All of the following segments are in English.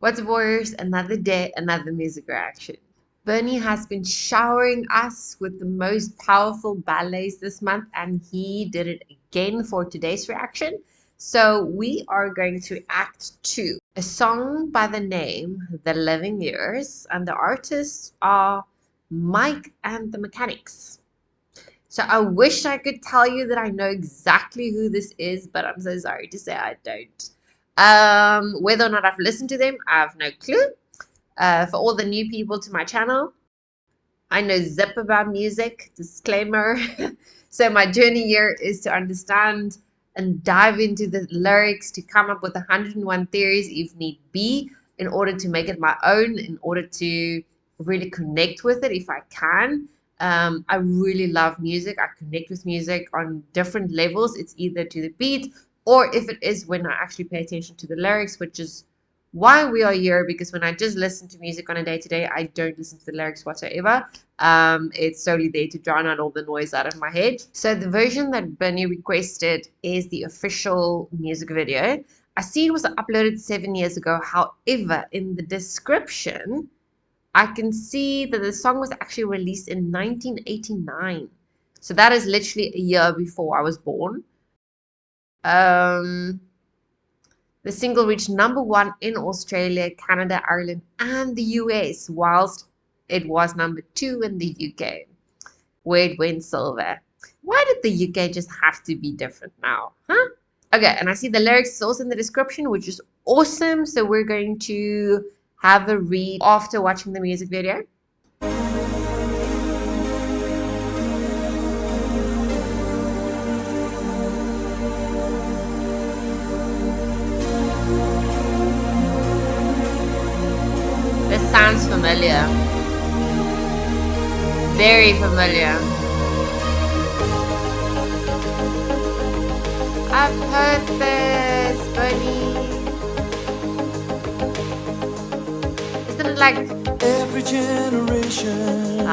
What's up, Warriors? Another day, another music reaction. Bernie has been showering us with the most powerful ballets this month, and he did it again for today's reaction. So we are going to react to a song by the name TheLivingYears, and the artists are MikeAndTheMechanics. So I wish I could tell you that I know exactly who this is, but I'm so sorry to say I don't. Whether or not I've listened to them, I have no clue. For all the new people to my channel, I know zip about music, disclaimer. So my journey here is to understand and dive into the lyrics to come up with 101 theories if need be, in order to make it my own, in order to really connect with it if I can. I really love music. I connect with music on different levels. It's either to the beat, or if it is when I actually pay attention to the lyrics, which is why we are here, because when I just listen to music on a day-to-day, I don't listen to the lyrics whatsoever. It's solely there to drown out all the noise out of my head. So the version that Bernie requested is the official music video. I see it was uploaded 7 years ago. However, in the description, I can see that the song was actually released in 1989. So that is literally a year before I was born. The single reached #1 in Australia, Canada, Ireland, and the US, whilst it was #2 in the UK, where it went silver. Why did the UK just have to be different now, huh? Okay, and I see the lyrics is also in the description, which is awesome. So we're going to have a read after watching the music video. This sounds familiar. Very familiar. I've heard this, Bunny. Isn't it like every generation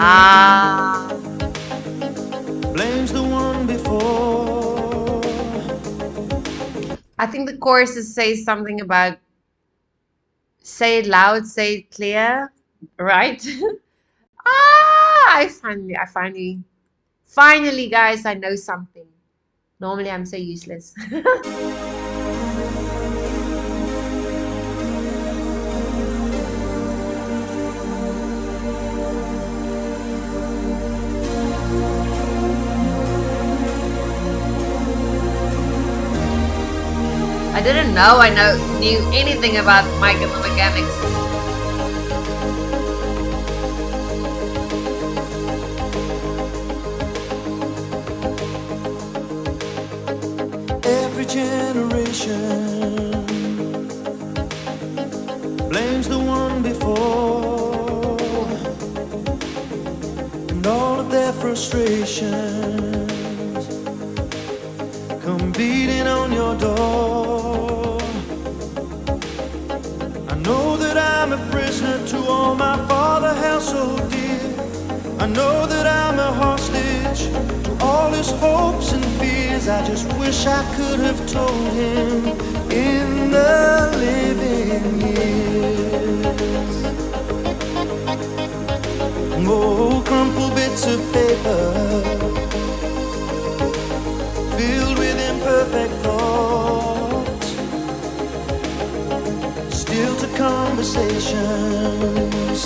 blames the one before? I think the choruses say something about say it loud, say it clear, right? I finally, guys, I know something. Normally, I'm so useless. I didn't know knew anything about Mike and the Mechanics. Every generation blames the one before, and all of their frustrations come beating on your door. I know that I'm a prisoner to all my father held so dear. I know that I'm a hostage to all his hopes and fears. I just wish I could have told him in the living years. Oh, crumpled bits of paper filled with imperfect thoughts, still to conversations.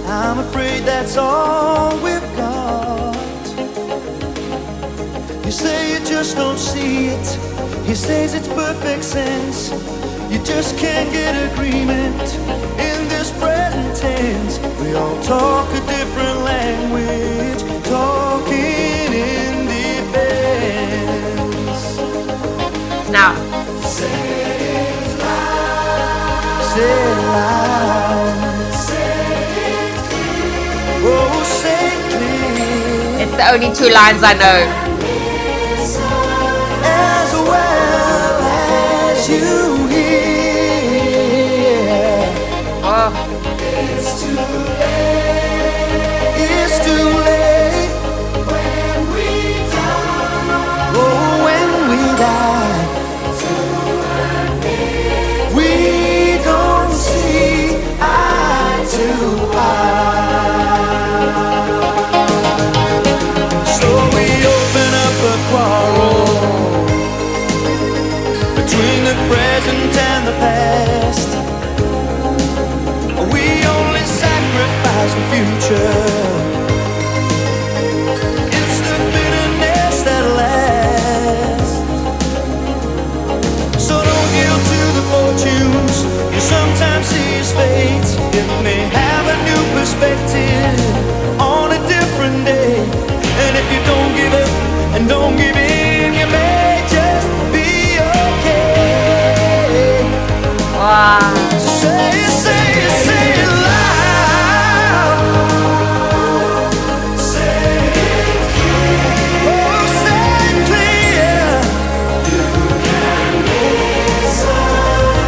I'm afraid that's all we've got. You say you just don't see it. He says it's perfect sense. You just can't get agreement in this present tense. We all talk a different language, talking in defense. Now, say it loud, say it loud, say it clear. Oh, say it clear. it's the only 2 lines I know. As well as you hear. Oh. It's too late. It's too late when we die. Oh, when we die. We don't Wow. So say it, say it, say it loud. Say it clear. Oh, say it clear.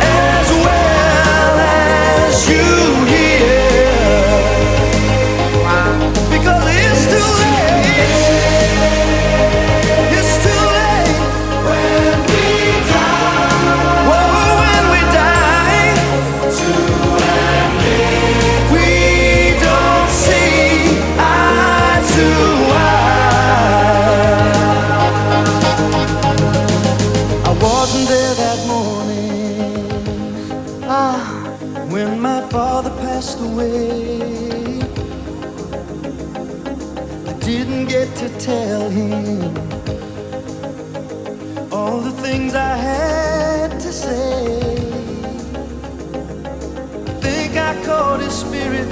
As well as you hear. Wow. Because it's too late. It's too late when we die. Whoa, when we die. We don't see eye to eye. I wasn't there that morning Ah, when my father passed away. I didn't get to tell him all the things I had to say. I think I caught his spirit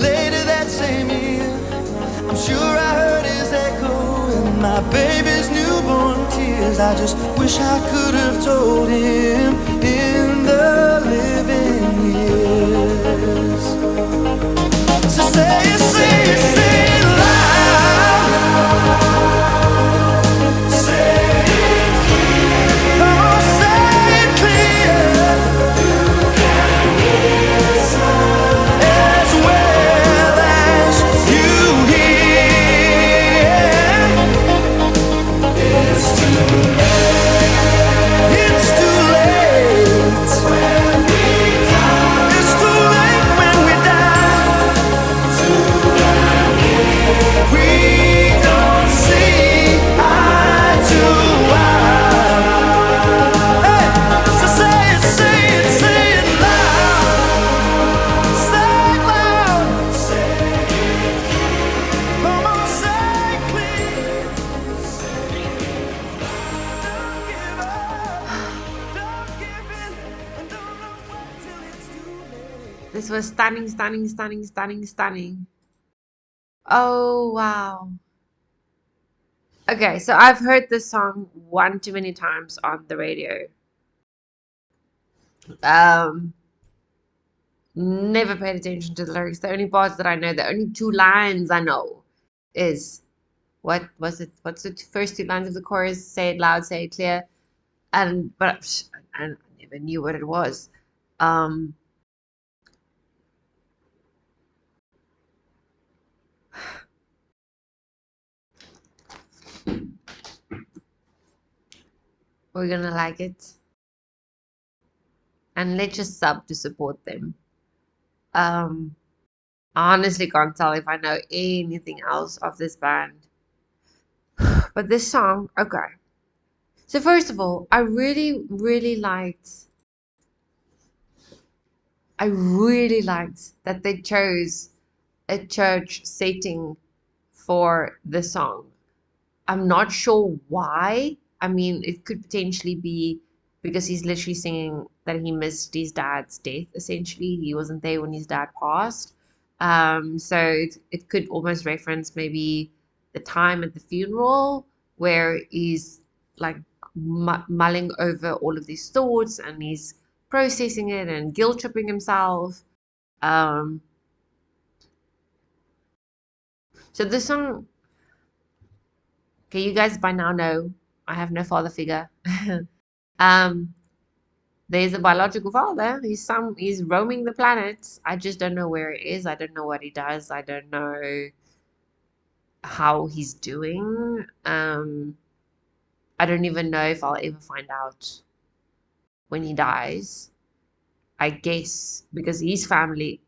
later that same year. I'm sure I heard his echo in my baby's newborn tears. I just wish I could have told him in the living years. So say it, say it, say it loud. Say it clear. Oh, say it clear. As well as you hear. It's too late. It's too late when we die. It's too late when we die. We don't see eye to eye. Hey, so say it, say it, say it loud. Say it loud. Say it clear. Come on, say it clear. Don't give up. Don't give in. And don't look back till it's too late. this was stunning, stunning, stunning, stunning, stunning. Oh, wow. Okay, so I've heard this song one too many times on the radio. Never paid attention to the lyrics. The only parts that I know, the only two lines I know is what was it? What's the first two lines of the chorus? Say it loud, say it clear. But I never knew what it was. Um, we're gonna like it, and let's just sub to support them. Um, I honestly can't tell if I know anything else of this band, but this song, okay. So first of all, I really liked that they chose a church setting for the song. I'm not sure why. I mean, it could potentially be because he's literally singing that he missed his dad's death, essentially. He wasn't there when his dad passed. So it could almost reference maybe the time at the funeral where he's like mulling over all of these thoughts and he's processing it and guilt tripping himself. Um, so this song, okay, you guys by now know I have no father figure. Um, there's a biological father. He's roaming the planet. I just don't know where he is. I don't know what he does. I don't know how he's doing. I don't even know if I'll ever find out when he dies. I guess because his family,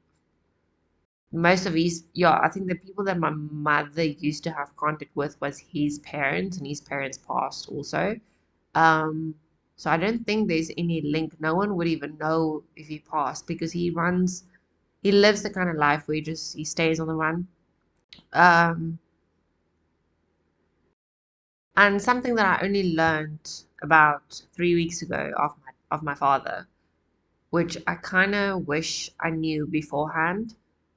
most of his, yeah, I think the people that my mother used to have contact with was his parents, and his parents passed also. Um, so I don't think there's any link. No one would even know if he passed because he lives the kind of life where he stays on the run. Um, and something that I only learned about 3 weeks ago of my father, which I kind of wish I knew beforehand,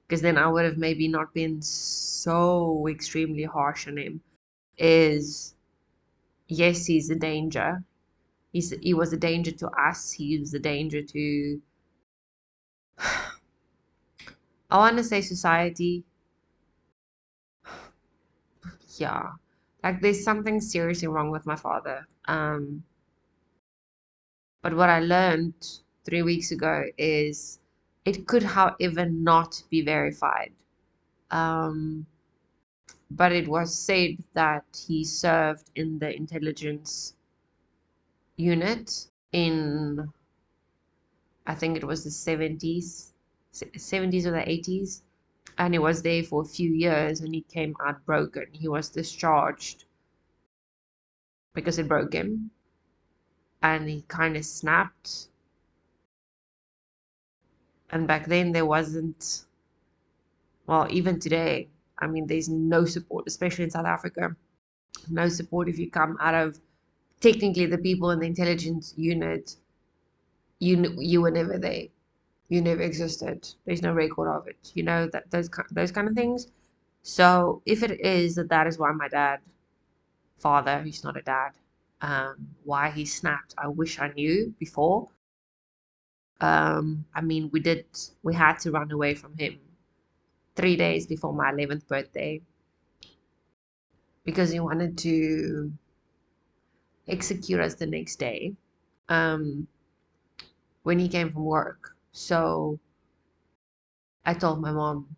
because then I would have maybe not been so extremely harsh on him, is yes, he's a danger. He was a danger to us. He was a danger to I want to say society. Yeah, like there's something seriously wrong with my father. But what I learned 3 weeks ago is it could, however, not be verified. Um, but it was said that he served in the intelligence unit in, I think it was the 70s or the 80s. And he was there for a few years and he came out broken. He was discharged because it broke him and he kind of snapped. And back then there wasn't, well, even today, I mean, there's no support, especially in South Africa. No support if you come out of, technically, the people in the intelligence unit. You were never there. You never existed. There's no record of it. You know that those kind of things. So if it is that, that is why my father, he's not a dad, why he snapped, I wish I knew before. I mean, we had to run away from him 3 days before my 11th birthday because he wanted to execute us the next day, um, when he came from work. So I told my mom,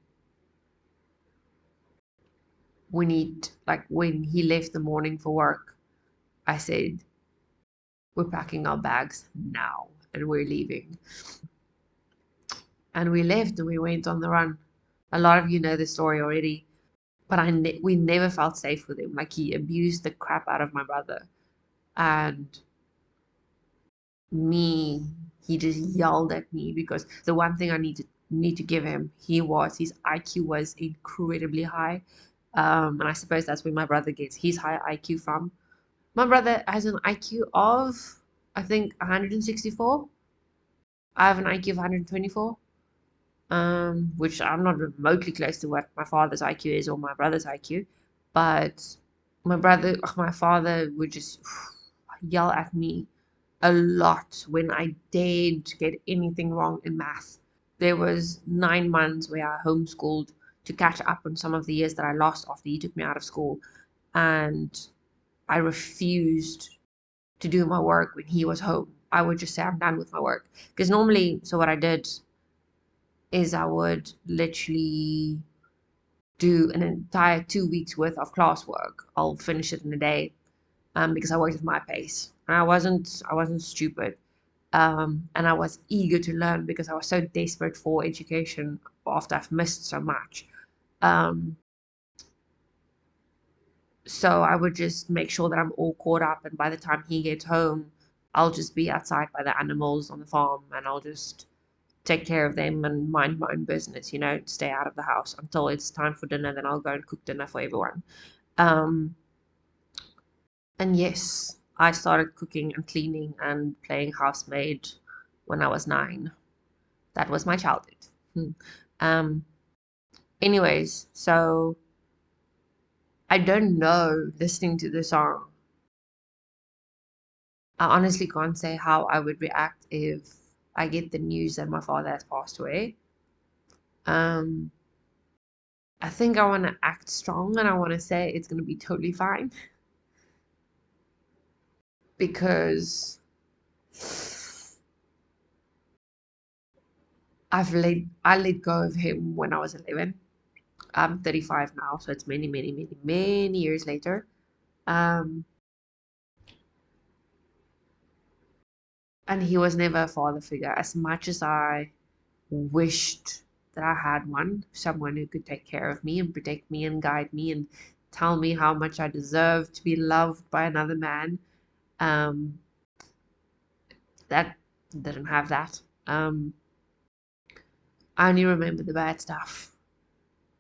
we need, like, when he left the morning for work, I said, we're packing our bags now and we're leaving. And we left and we went on the run. A lot of you know the story already, but we never felt safe with him. Like, he abused the crap out of my brother. And me, he just yelled at me because the one thing I need to give him, his IQ was incredibly high. And I suppose that's where my brother gets his high IQ from. My brother has an IQ of, I think, 164. I have an IQ of 124. Which I'm not remotely close to what my father's IQ is or my brother's IQ, but my father would just yell at me a lot when I dared to get anything wrong in math. There was 9 months where I homeschooled to catch up on some of the years that I lost after he took me out of school, and I refused to do my work when he was home. I would just say I'm done with my work because normally, so what I did is I would literally do an entire 2 weeks worth of classwork. I'll finish it in a day, because I worked at my pace. And I wasn't stupid. And I was eager to learn because I was so desperate for education after I've missed so much. Um, so I would just make sure that I'm all caught up, and by the time he gets home, I'll just be outside by the animals on the farm and I'll just take care of them and mind my own business, stay out of the house until it's time for dinner. Then I'll go and cook dinner for everyone. Um, and yes, I started cooking and cleaning and playing housemaid when I was 9. That was my childhood. Um, anyways, so I don't know, listening to the song, I honestly can't say how I would react if I get the news that my father has passed away. Um, I think I want to act strong and I want to say it's going to be totally fine because I let go of him when I was 11. I'm 35 now, so it's many, many, many, many years later. Um, and he was never a father figure. As much as I wished that I had one, someone who could take care of me and protect me and guide me and tell me how much I deserve to be loved by another man, um, that didn't have that. I only remember the bad stuff.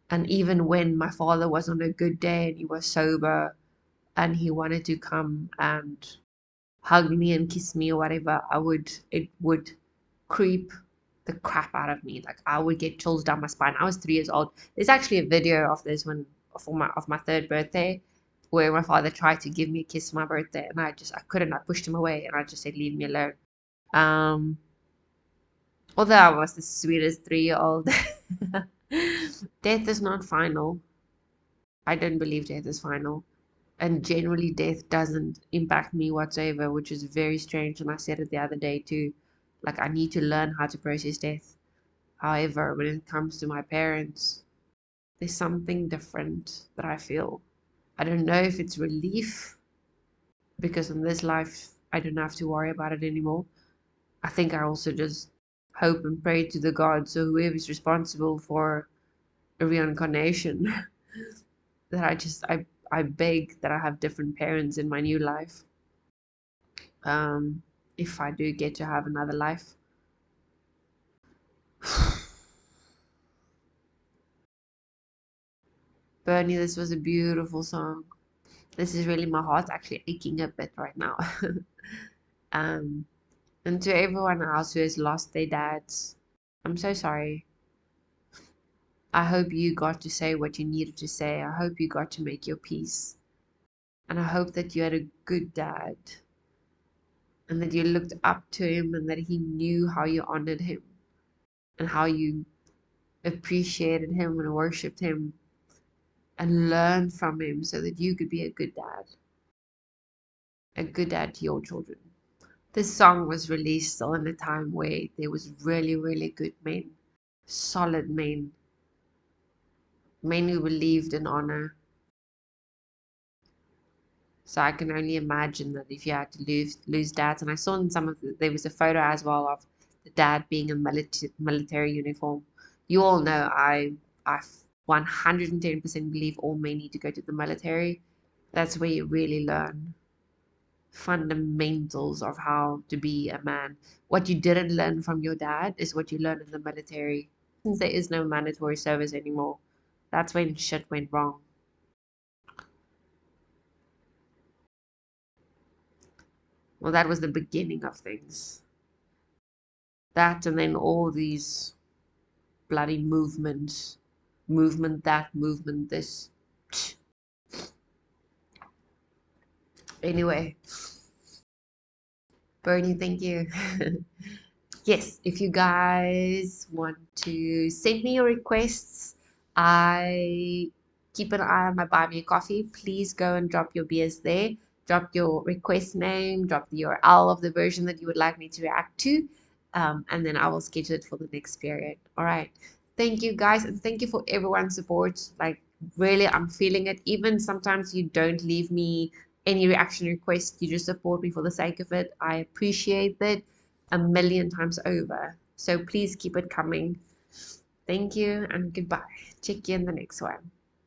And even when my father was on a good day and he was sober and he wanted to come and hug me and kiss me or whatever, it would creep the crap out of me. Like, I would get chills down my spine. I was 3 years old. There's actually a video of this when of my third birthday where my father tried to give me a kiss for my birthday and I couldn't. I pushed him away and I just said, leave me alone. Although I was the sweetest 3-year-old. Death is not final. I don't believe death is final. And generally, death doesn't impact me whatsoever, which is very strange. And I said it the other day too. Like, I need to learn how to process death. However, when it comes to my parents, there's something different that I feel. I don't know if it's relief because in this life, I don't have to worry about it anymore. I think I also just hope and pray to the gods or whoever's responsible for a reincarnation that I beg that I have different parents in my new life. If I do get to have another life. Bernie, this was a beautiful song. This is really my heart's actually aching a bit right now. um, and to everyone else who has lost their dads, I'm so sorry. I hope you got to say what you needed to say. I hope you got to make your peace. And I hope that you had a good dad and that you looked up to him and that he knew how you honored him and how you appreciated him and worshipped him and learned from him so that you could be a good dad to your children. This song was released still in a time where there was really, really good men, solid men, men who believed in honor. So I can only imagine that if you had to lose dads, and I saw in some of there was a photo as well of the dad being in military uniform. You all know I 110% believe all men need to go to the military. That's where you really learn fundamentals of how to be a man. What you didn't learn from your dad is what you learn in the military. Since there is no mandatory service anymore, that's when shit went wrong. Well, that was the beginning of things. That and then all these bloody movements. Movement that, movement this. Anyway, Bernie, thank you. Yes, if you guys want to send me your requests, I keep an eye on my Buy Me a Coffee. Please go and drop your BS there. Drop your request name, drop the URL of the version that you would like me to react to, and then I will schedule it for the next period. All right. Thank you guys, and thank you for everyone's support. Like, really, I'm feeling it. Even sometimes you don't leave me any reaction requests, you just support me for the sake of it. I appreciate that a million times over. So please keep it coming. Thank you and goodbye. Check you in the next one.